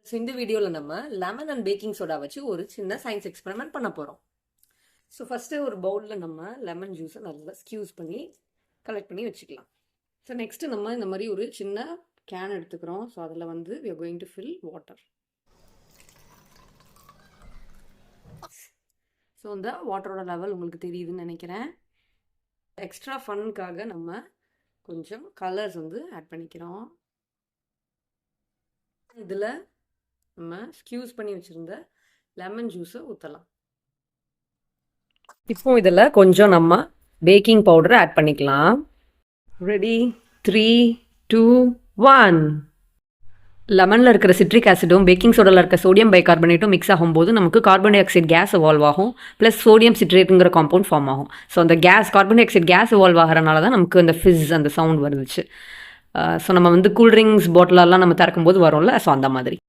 So இந்த வீடியோவில் நம்ம லெமன் அண்ட் பேக்கிங் சோடா வச்சு ஒரு சின்ன சயின்ஸ் எக்ஸ்பெரிமெண்ட் பண்ண போகிறோம். ஸோ ஃபஸ்ட்டு ஒரு பவுலில் நம்ம லெமன் ஜூஸை நல்லா ஸ்க்யூஸ் பண்ணி கலெக்ட் பண்ணி வச்சுக்கலாம். ஸோ நெக்ஸ்ட்டு நம்ம இந்த மாதிரி ஒரு சின்ன கேன் எடுத்துக்கிறோம். ஸோ அதில் வந்து we are going to fill water. So இந்த வாட்டரோட லெவல் உங்களுக்கு தெரியுதுன்னு நினைக்கிறேன். எக்ஸ்ட்ரா ஃபன்னுக்காக நம்ம கொஞ்சம் கலர்ஸ் வந்து ஆட் பண்ணிக்கிறோம். இதில் நம்ம ஸ்க்யூஸ் பண்ணி வச்சுருந்த லெமன் ஜூஸை ஊற்றலாம். இப்போ இதில் கொஞ்சம் நம்ம பேக்கிங் பவுடரை ஆட் பண்ணிக்கலாம். ரெடி, 3, 2, 1. லெமனில் இருக்கிற சிட்ரிக் ஆசிடும் பேக்கிங் சோடாவில் இருக்க சோடியம் பைகார்பனேட்டும் மிக்ஸ் ஆகும்போது நமக்கு carbon dioxide gas evolve ஆகும், ப்ளஸ் சோடியம் சிட்ரேட்டுங்கிற காம்பவுண்ட் ஃபார்ம் ஆகும். ஸோ அந்த carbon dioxide gas evolve ஆகிறனால தான் நமக்கு அந்த ஃபிஸ் அந்த சவுண்ட் வருதுச்சு. ஸோ நம்ம வந்து கூல்ட்ரிங்க்ஸ் பாட்டிலெல்லாம் நம்ம திறக்கும்போது வரும்ல, ஸோ அந்த மாதிரி.